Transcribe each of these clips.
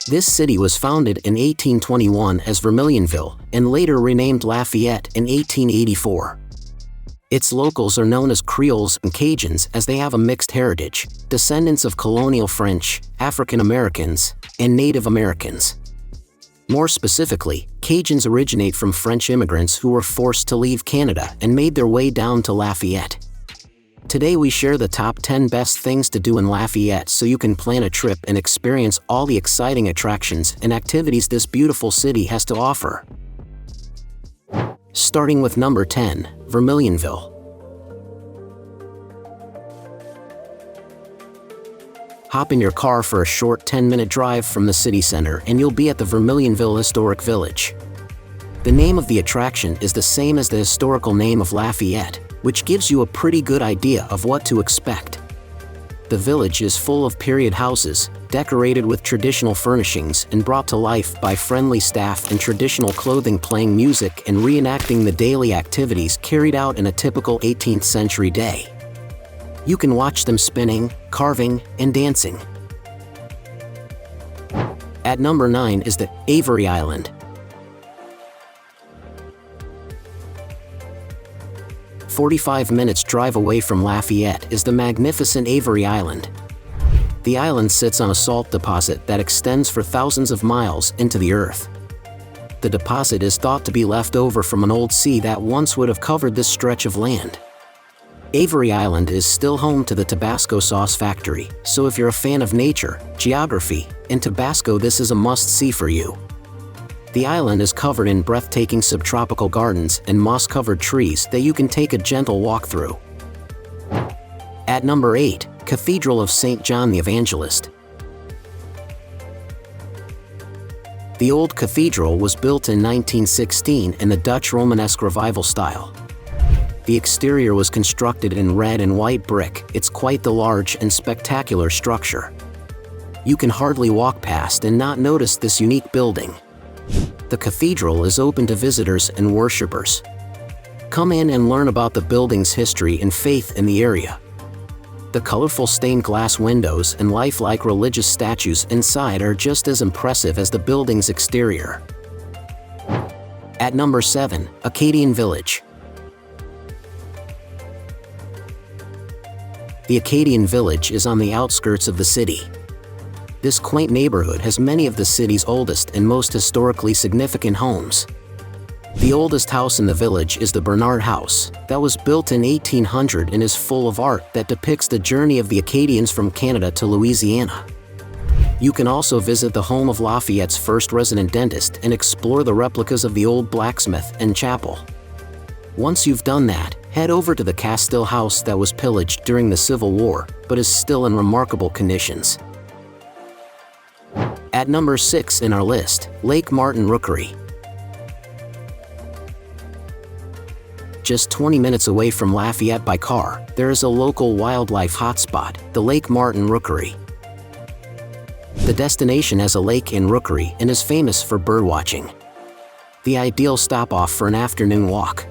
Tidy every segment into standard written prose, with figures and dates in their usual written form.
This city was founded in 1821 as Vermilionville and later renamed Lafayette in 1884. Its locals are known as Creoles and Cajuns as they have a mixed heritage, descendants of colonial French, African Americans, and Native Americans. More specifically, Cajuns originate from French immigrants who were forced to leave Canada and made their way down to Lafayette. Today we share the top 10 best things to do in Lafayette so you can plan a trip and experience all the exciting attractions and activities this beautiful city has to offer. Starting with number 10, Vermilionville. Hop in your car for a short 10-minute drive from the city center and you'll be at the Vermilionville Historic Village. The name of the attraction is the same as the historical name of Lafayette, which gives you a pretty good idea of what to expect. The village is full of period houses, decorated with traditional furnishings and brought to life by friendly staff in traditional clothing playing music and reenacting the daily activities carried out in a typical 18th century day. You can watch them spinning, carving, and dancing. At number 9 is the Avery Island. 45 minutes drive away from Lafayette is the magnificent Avery Island. The island sits on a salt deposit that extends for thousands of miles into the earth. The deposit is thought to be left over from an old sea that once would have covered this stretch of land. Avery Island is still home to the Tabasco sauce factory, so if you're a fan of nature, geography, and Tabasco, this is a must-see for you. The island is covered in breathtaking subtropical gardens and moss-covered trees that you can take a gentle walk through. At number 8, Cathedral of St. John the Evangelist. The old cathedral was built in 1916 in the Dutch Romanesque Revival style. The exterior was constructed in red and white brick. It's quite the large and spectacular structure. You can hardly walk past and not notice this unique building. The cathedral is open to visitors and worshippers. Come in and learn about the building's history and faith in the area. The colorful stained glass windows and lifelike religious statues inside are just as impressive as the building's exterior. At number 7, Acadian Village. The Acadian Village is on the outskirts of the city. This quaint neighborhood has many of the city's oldest and most historically significant homes. The oldest house in the village is the Bernard House, that was built in 1800 and is full of art that depicts the journey of the Acadians from Canada to Louisiana. You can also visit the home of Lafayette's first resident dentist and explore the replicas of the old blacksmith and chapel. Once you've done that, head over to the Castile House that was pillaged during the Civil War, but is still in remarkable conditions. At number 6 in our list, Lake Martin Rookery. Just 20 minutes away from Lafayette by car, there is a local wildlife hotspot, the Lake Martin Rookery. The destination has a lake in Rookery and is famous for birdwatching. The ideal stop-off for an afternoon walk.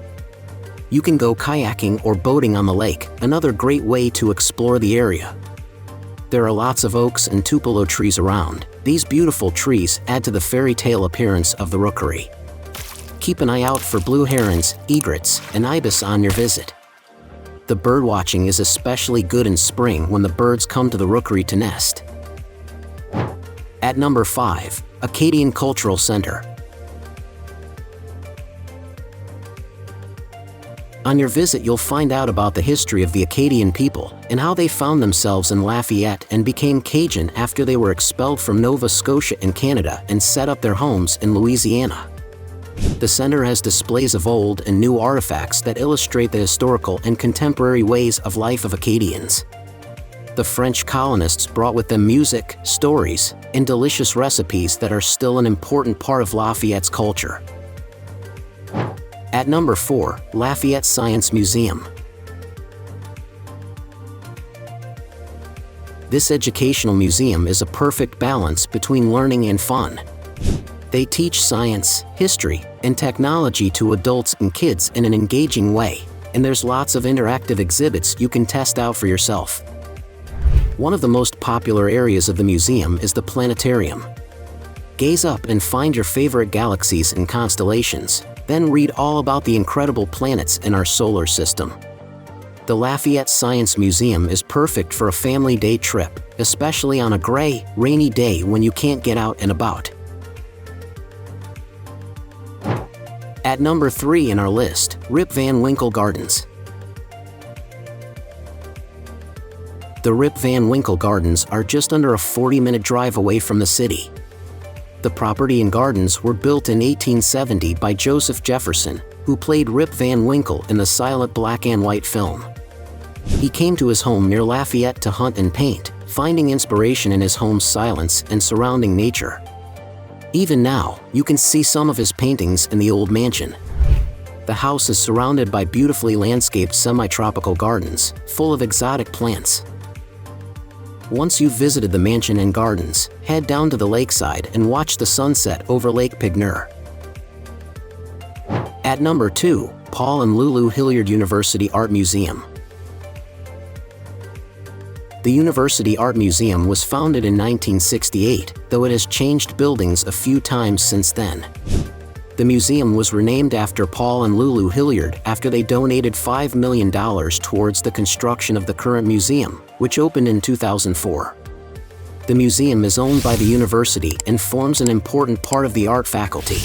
You can go kayaking or boating on the lake, another great way to explore the area. There are lots of oaks and tupelo trees around. These beautiful trees add to the fairy tale appearance of the Rookery. Keep an eye out for blue herons, egrets, and ibis on your visit. The birdwatching is especially good in spring when the birds come to the Rookery to nest. At number 5, Acadian Cultural Center. On your visit, you'll find out about the history of the Acadian people and how they found themselves in Lafayette and became Cajun after they were expelled from Nova Scotia in Canada and set up their homes in Louisiana. The center has displays of old and new artifacts that illustrate the historical and contemporary ways of life of Acadians. The French colonists brought with them music, stories, and delicious recipes that are still an important part of Lafayette's culture. At number 4, Lafayette Science Museum. This educational museum is a perfect balance between learning and fun. They teach science, history, and technology to adults and kids in an engaging way, and there's lots of interactive exhibits you can test out for yourself. One of the most popular areas of the museum is the planetarium. Gaze up and find your favorite galaxies and constellations, then read all about the incredible planets in our solar system. The Lafayette Science Museum is perfect for a family day trip, especially on a gray, rainy day when you can't get out and about. At number 3 in our list, Rip Van Winkle Gardens. The Rip Van Winkle Gardens are just under a 40-minute drive away from the city. The property and gardens were built in 1870 by Joseph Jefferson, who played Rip Van Winkle in the silent black and white film. He came to his home near Lafayette to hunt and paint, finding inspiration in his home's silence and surrounding nature. Even now, you can see some of his paintings in the old mansion. The house is surrounded by beautifully landscaped semi-tropical gardens, full of exotic plants. Once you've visited the mansion and gardens, head down to the lakeside and watch the sunset over Lake Prejean. At number 2, Paul and Lulu Hilliard University Art Museum. The University Art Museum was founded in 1968, though it has changed buildings a few times since then. The museum was renamed after Paul and Lulu Hilliard after they donated $5 million towards the construction of the current museum, which opened in 2004. The museum is owned by the university and forms an important part of the art faculty.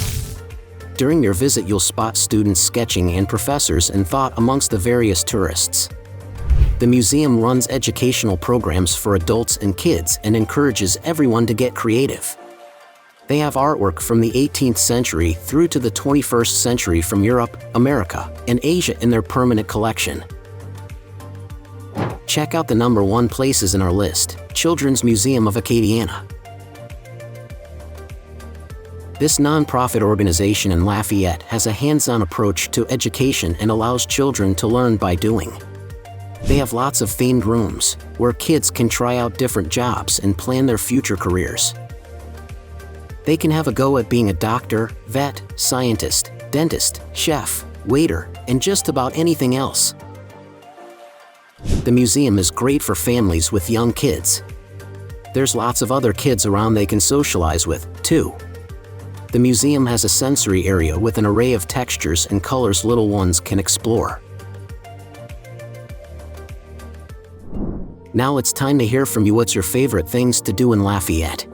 During your visit, you'll spot students sketching and professors in thought amongst the various tourists. The museum runs educational programs for adults and kids and encourages everyone to get creative. They have artwork from the 18th century through to the 21st century from Europe, America, and Asia in their permanent collection. Check out the number 1 places in our list, Children's Museum of Acadiana. This non-profit organization in Lafayette has a hands-on approach to education and allows children to learn by doing. They have lots of themed rooms, where kids can try out different jobs and plan their future careers. They can have a go at being a doctor, vet, scientist, dentist, chef, waiter, and just about anything else. The museum is great for families with young kids. There's lots of other kids around they can socialize with, too. The museum has a sensory area with an array of textures and colors little ones can explore. Now it's time to hear from you. What's your favorite things to do in Lafayette?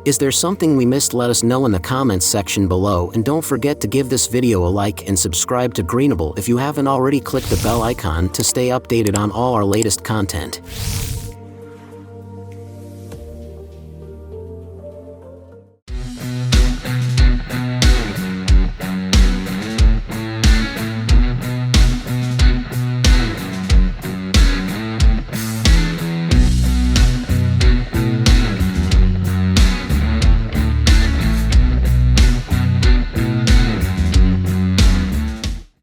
Is there something we missed? Let us know in the comments section below, and don't forget to give this video a like and subscribe to Greenable if you haven't already. Click the bell icon to stay updated on all our latest content.